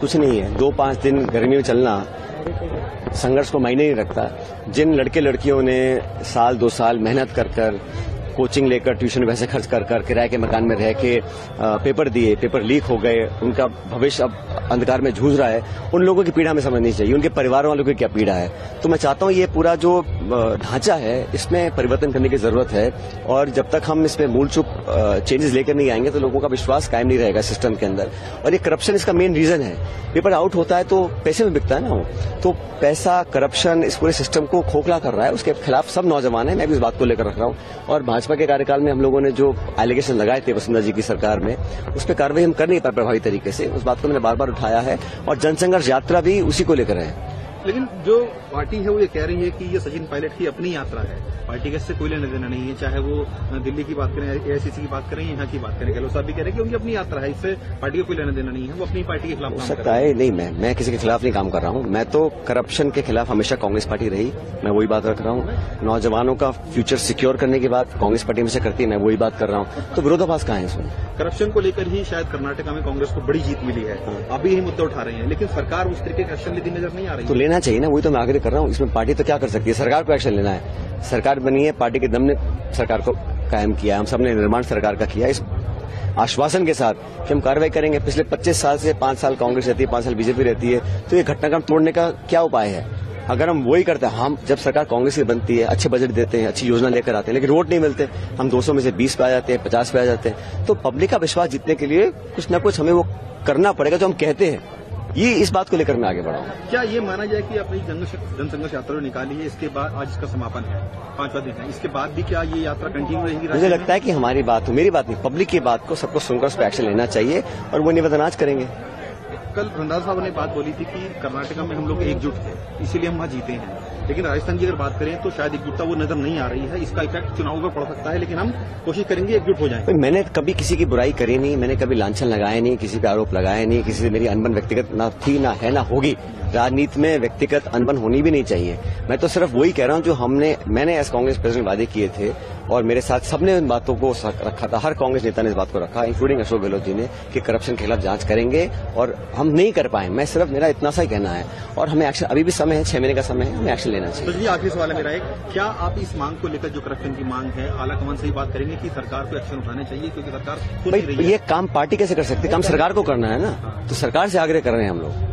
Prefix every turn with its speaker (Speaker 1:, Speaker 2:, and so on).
Speaker 1: कुछ नहीं है। 2-5 दिन गर्मी में चलना संघर्ष को मायने नहीं रखता। जिन लड़के लड़कियों ने साल 2 साल मेहनत कर कर कोचिंग लेकर ट्यूशन पैसे खर्च कर कर किराए के मकान में रह के पेपर दिए, पेपर लीक हो गए, उनका भविष्य अब अंधकार में जूझ रहा है, उन लोगों की पीड़ा हमें समझनी चाहिए, उनके परिवार वालों की क्या पीड़ा है। तो मैं चाहता हूं ये पूरा जो ढांचा है इसमें परिवर्तन करने की जरूरत है, और जब तक हम इसमें मूल चूप चेंजेस लेकर नहीं आएंगे तो लोगों का विश्वास कायम नहीं रहेगा सिस्टम के अंदर। और ये करप्शन इसका मेन रीजन है। पेपर आउट होता है तो पैसे में बिकता है ना, तो पैसा, करप्शन इस पूरे सिस्टम को खोखला कर रहा है। उसके खिलाफ सब नौजवान है, मैं भी इस बात को लेकर रख रहा हूं। और भाजपा के कार्यकाल में हम लोगों ने जो एलिगेशन लगाए थे वसुंधरा जी की सरकार में, उस पर कार्रवाई हम कर नहीं पाए प्रभावी तरीके से। उस बात को मैंने बार बार उठाया है, और जनसंघर्ष यात्रा भी उसी को लेकर है।
Speaker 2: लेकिन जो पार्टी है वो ये कह रही है कि ये सचिन पायलट की अपनी यात्रा है, पार्टी का इससे कोई लेना देना नहीं है। चाहे वो दिल्ली की बात करें, एआईसीसी की बात करें, यहाँ की बात करें, गहलोत साहब भी कह रहे हैं कि उनकी अपनी यात्रा है, इससे पार्टी का कोई लेना देना नहीं है, वो अपनी पार्टी के खिलाफ
Speaker 1: हो सकता है। नहीं, मैं किसी के खिलाफ नहीं काम कर रहा हूँ। मैं तो करप्शन के खिलाफ हमेशा कांग्रेस पार्टी रही, मैं वही बात रख रहा हूँ। नौजवानों का फ्यूचर सिक्योर करने की बात कांग्रेस पार्टी में से करती है, मैं वही बात कर रहा हूँ। तो विरोधाभास कहाँ है इसमें?
Speaker 2: करप्शन को लेकर ही शायद कर्नाटक में कांग्रेस को बड़ी जीत मिली है, आप भी यही मुद्दा उठा रहे हैं, लेकिन सरकार उस तरीके का एक्शन लेती नजर नहीं आ रही।
Speaker 1: तो लेना चाहिए ना, वही तो मैं आगे कर रहा हूँ। इसमें पार्टी तो क्या कर सकती है? सरकार को एक्शन लेना है। सरकार बनी है, पार्टी के दम ने सरकार को कायम किया, हम सबने निर्माण सरकार का किया, इस आश्वासन के साथ कि हम कार्रवाई करेंगे। पिछले 25 साल से 5 साल कांग्रेस रहती है, 5 साल बीजेपी रहती है, तो ये घटनाक्रम तोड़ने का क्या उपाय है? अगर हम वही करते हैं, हम जब सरकार कांग्रेस की बनती है, अच्छे बजट देते हैं, अच्छी योजना लेकर आते हैं, लेकिन वोट नहीं मिलते, हम 200 में से 20 पे आ जाते हैं, 50 पे आ जाते हैं। तो पब्लिक का विश्वास जीतने के लिए कुछ न कुछ हमें वो करना पड़ेगा जो हम कहते हैं। ये इस बात को लेकर मैं आगे बढ़ा हूं।
Speaker 2: क्या ये माना जाए कि अपनी जनसंघर्ष यात्रा निकाली है, इसके बाद आज इसका समापन है, 5वां दिन है, इसके बाद भी क्या ये यात्रा कंटिन्यू रहेगी?
Speaker 1: मुझे लगता है कि हमारी बात, मेरी बात नहीं, पब्लिक की बात को सबको सुनकर उस पर एक्शन लेना चाहिए, और वो निवेदन आज करेंगे।
Speaker 2: कल रंधावा साहब ने बात बोली थी कि कर्नाटक में हम लोग एकजुट थे, इसीलिए हम वहां जीते हैं, लेकिन राजस्थान की अगर बात करें तो शायद एकजुटता वो नजर नहीं आ रही है। इसका इफेक्ट चुनाव पर पड़ सकता है, लेकिन हम कोशिश करेंगे एकजुट हो जाए।
Speaker 1: मैंने कभी किसी की बुराई करी नहीं, मैंने कभी लांछन लगाया नहीं, किसी पे आरोप लगाया नहीं, किसी से मेरी अनबन व्यक्तिगत ना थी, ना है, ना होगी। राजनीति में व्यक्तिगत अनबन होनी भी नहीं चाहिए। मैं तो सिर्फ वही कह रहा हूं जो मैंने एज कांग्रेस प्रेसिडेंट वादे किए थे, और मेरे साथ सबने इन बातों को रखा था। हर कांग्रेस नेता ने इस बात को रखा, इंक्लूडिंग अशोक गहलोत जी ने, कि करप्शन के खिलाफ जांच करेंगे, और हम नहीं कर पाए। मैं सिर्फ, मेरा इतना सा ही कहना है, और हमें एक्शन, अभी भी समय है, 6 महीने का समय है, हमें एक्शन लेना चाहिए।
Speaker 2: तो जी आखिरी सवाल है मेरा एक, क्या आप इस मांग को लेकर, जो करप्शन की मांग है, आलाकमान से ही बात करेंगे कि सरकार को एक्शन उठाने चाहिए, क्योंकि सरकार
Speaker 1: भाई ये काम पार्टी कैसे कर सकती है? काम सरकार को करना है ना, तो सरकार से आग्रह कर रहे हैं हम लोग।